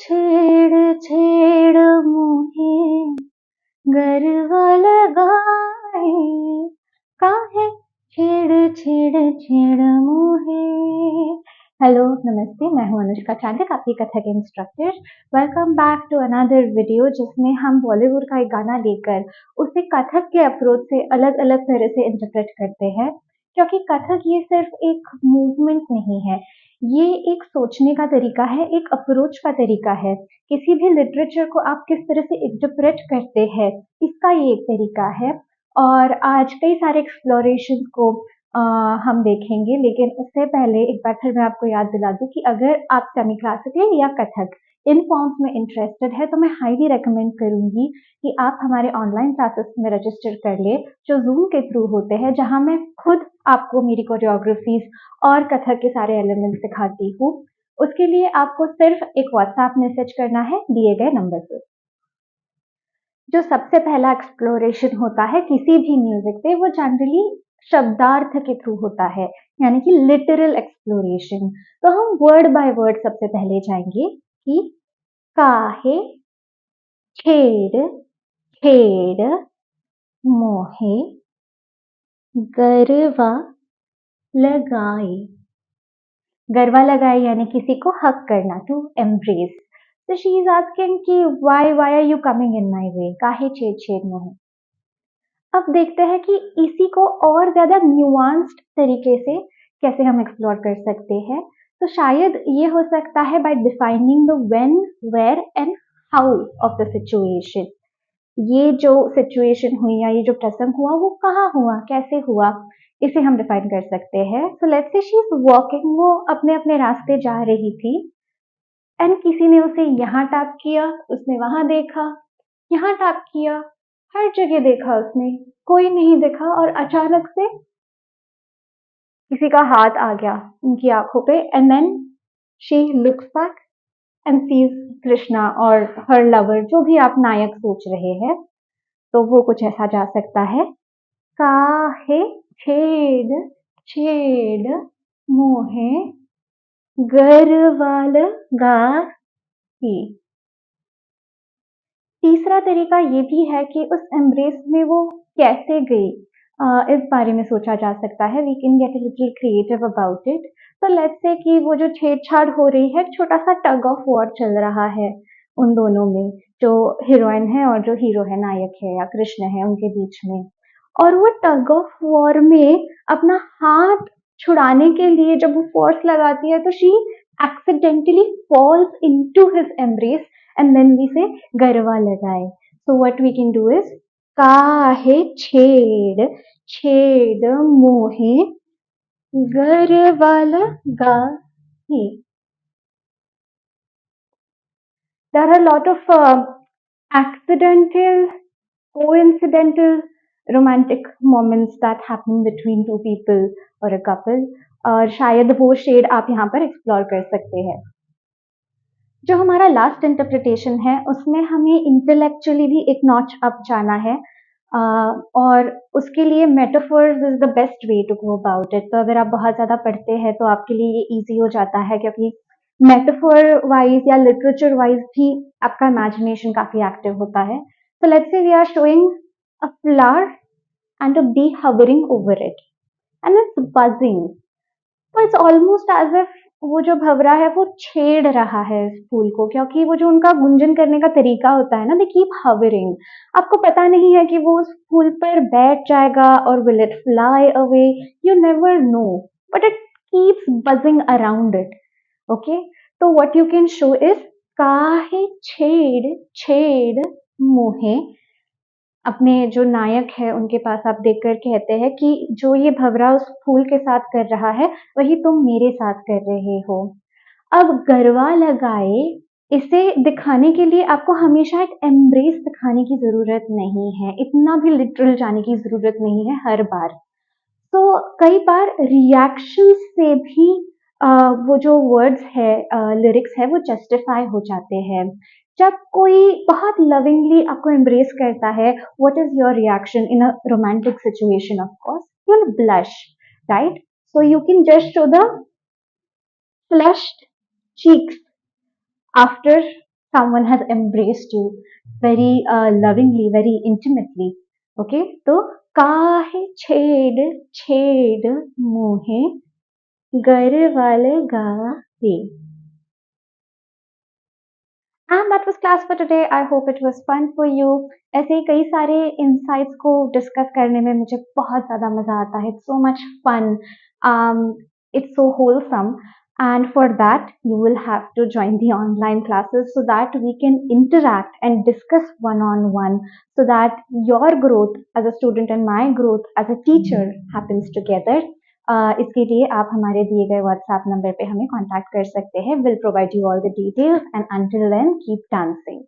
छेड़ छेड़ मुहे गरवा लगाए, काहे छेड़ छेड़ छेड़ मुहे। हेलो नमस्ते, मैं हूं अनुष्का चांडिक, आपकी Kathak instructor. Welcome back to another video जिसमें हम बॉलीवुड का एक गाना लेकर उसे कथक के अप्रोच से अलग अलग तरह से इंटरप्रेट करते हैं, क्योंकि कथक ये सिर्फ एक मूवमेंट नहीं है, ये एक सोचने का तरीका है, एक अप्रोच का तरीका है। किसी भी लिटरेचर को आप किस तरह से इंटरप्रेट करते हैं, इसका ये एक तरीका है। और आज कई सारे एक्सप्लोरेशन को हम देखेंगे, लेकिन उससे पहले एक बार फिर मैं आपको याद दिला दूं कि अगर आप सेमी क्लासिकल या कथक इन फॉर्म्स में इंटरेस्टेड है तो मैं हाईली रेकमेंड करूंगी कि आप हमारे ऑनलाइन क्लासेस में रजिस्टर कर ले, जो जूम के थ्रू होते हैं, जहां मैं खुद आपको मेरी कोरियोग्राफीज और कथक के सारे एलिमेंट्स सिखाती हूँ। उसके लिए आपको सिर्फ एक व्हाट्सएप मैसेज करना है दिए गए नंबर पर। जो सबसे पहला एक्सप्लोरेशन होता है किसी भी म्यूजिक पे, वो जनरली शब्दार्थ के थ्रू होता है, यानी कि लिटरल एक्सप्लोरेशन। तो हम वर्ड बाय वर्ड सबसे पहले जाएंगे कि काहे छेड़ छेड़ मोहे गरवा लगाए। गरवा लगाए यानी किसी को हक करना, टू एम्ब्रेस। तो शी इज आस्किंग कि why are you coming in my way, काहे छेड़ छेड़ मोहे। अब देखते हैं कि इसी को और ज्यादा न्यूआंस्ड तरीके से कैसे हम एक्सप्लोर कर सकते हैं। तो शायद ये हो सकता है by defining the when, where and how of the situation. ये जो सिचुएशन हुई या ये जो प्रसंग हुआ वो कहाँ हुआ, कैसे हुआ, इसे हम डिफाइन कर सकते हैं। So let's say she is walking, वो अपने अपने रास्ते जा रही थी एंड किसी ने उसे यहाँ टैप किया, उसने वहां देखा, यहाँ टैप किया, हर जगह देखा उसने, कोई नहीं देखा, और अचानक से किसी का हाथ आ गया उनकी आंखों पे and then she looks back and sees Krishna और हर लवर, जो भी आप नायक सोच रहे हैं। तो वो कुछ ऐसा जा सकता है, काहे छेड़ छेड़ मोहे गरवा लगाई। तीसरा तरीका ये भी है कि उस एम्ब्रेस में वो कैसे गई, इस बारे में सोचा जा सकता है। We can get a little creative about it. तो लेट्स से कि वो जो छेड़छाड़ हो रही है, छोटा सा टग ऑफ वॉर चल रहा है उन दोनों में, जो हीरोइन है और जो हीरो है, नायक है या कृष्ण है, उनके बीच में। और वो टग ऑफ वॉर में अपना हाथ छुड़ाने के लिए जब वो फोर्स लगाती है तो she accidentally falls into his embrace and then we say गरवा लगाए। So what we can do is काहे छेड़ छेड़ मोहे गरवा लगाए। There are a lot of accidental, coincidental romantic moments that happen between two people or a couple, और शायद वो shade आप यहाँ पर एक्सप्लोर कर सकते हैं। जो हमारा लास्ट इंटरप्रिटेशन है उसमें हमें इंटेलेक्चुअली भी एक नॉच अप जाना है, और उसके लिए metaphors is the best way to go about it. तो अगर आप बहुत ज़्यादा पढ़ते हैं तो आपके लिए ये ईजी हो जाता है, क्योंकि मेटाफर वाइज या लिटरेचर वाइज भी आपका इमेजिनेशन काफ़ी एक्टिव होता है। So let's say we are showing a flower and a bee hovering over it and it's buzzing. So it's almost as if वो जो भंवरा है वो छेड़ रहा है इस फूल को, क्योंकि वो जो उनका गुंजन करने का तरीका होता है ना, दे कीप हवरिंग। आपको पता नहीं है कि वो उस फूल पर बैठ जाएगा और will it fly away, you never know, but it keeps buzzing around it. Okay, तो what you can show is काहे छेड़ छेड़ मोहे। अपने जो नायक है उनके पास आप देखकर कहते हैं कि जो ये भंवरा उस फूल के साथ कर रहा है वही तुम मेरे साथ कर रहे हो। अब गरवा लगाए, इसे दिखाने के लिए आपको हमेशा एक एम्ब्रेस दिखाने की जरूरत नहीं है, इतना भी लिटरल जाने की जरूरत नहीं है हर बार। तो कई बार रिएक्शन से भी वो जो वर्ड्स है, लिरिक्स है, वो जस्टिफाई हो जाते हैं। जब कोई बहुत लविंगली आपको एम्ब्रेस करता है, what is your reaction in a romantic situation? Of course you will blush, right? So you can just show the flushed cheeks after someone has embraced you very lovingly, very intimately. Okay, तो काहे छेड़ छेड़ मुहे घर वाले गाहे. And that was class for today. I hope it was fun for you. ऐसे ही कई सारे insights को discuss करने में मुझे बहुत ज़्यादा मज़ा आता है. It's so much fun. Um, it's so wholesome. And for that, you will have to join the online classes so that we can interact and discuss one-on-one so that your growth as a student and my growth as a teacher happens together. इसके लिए आप हमारे दिए गए WhatsApp number पे हमें contact कर सकते हैं. Will provide you all the details and until then keep dancing.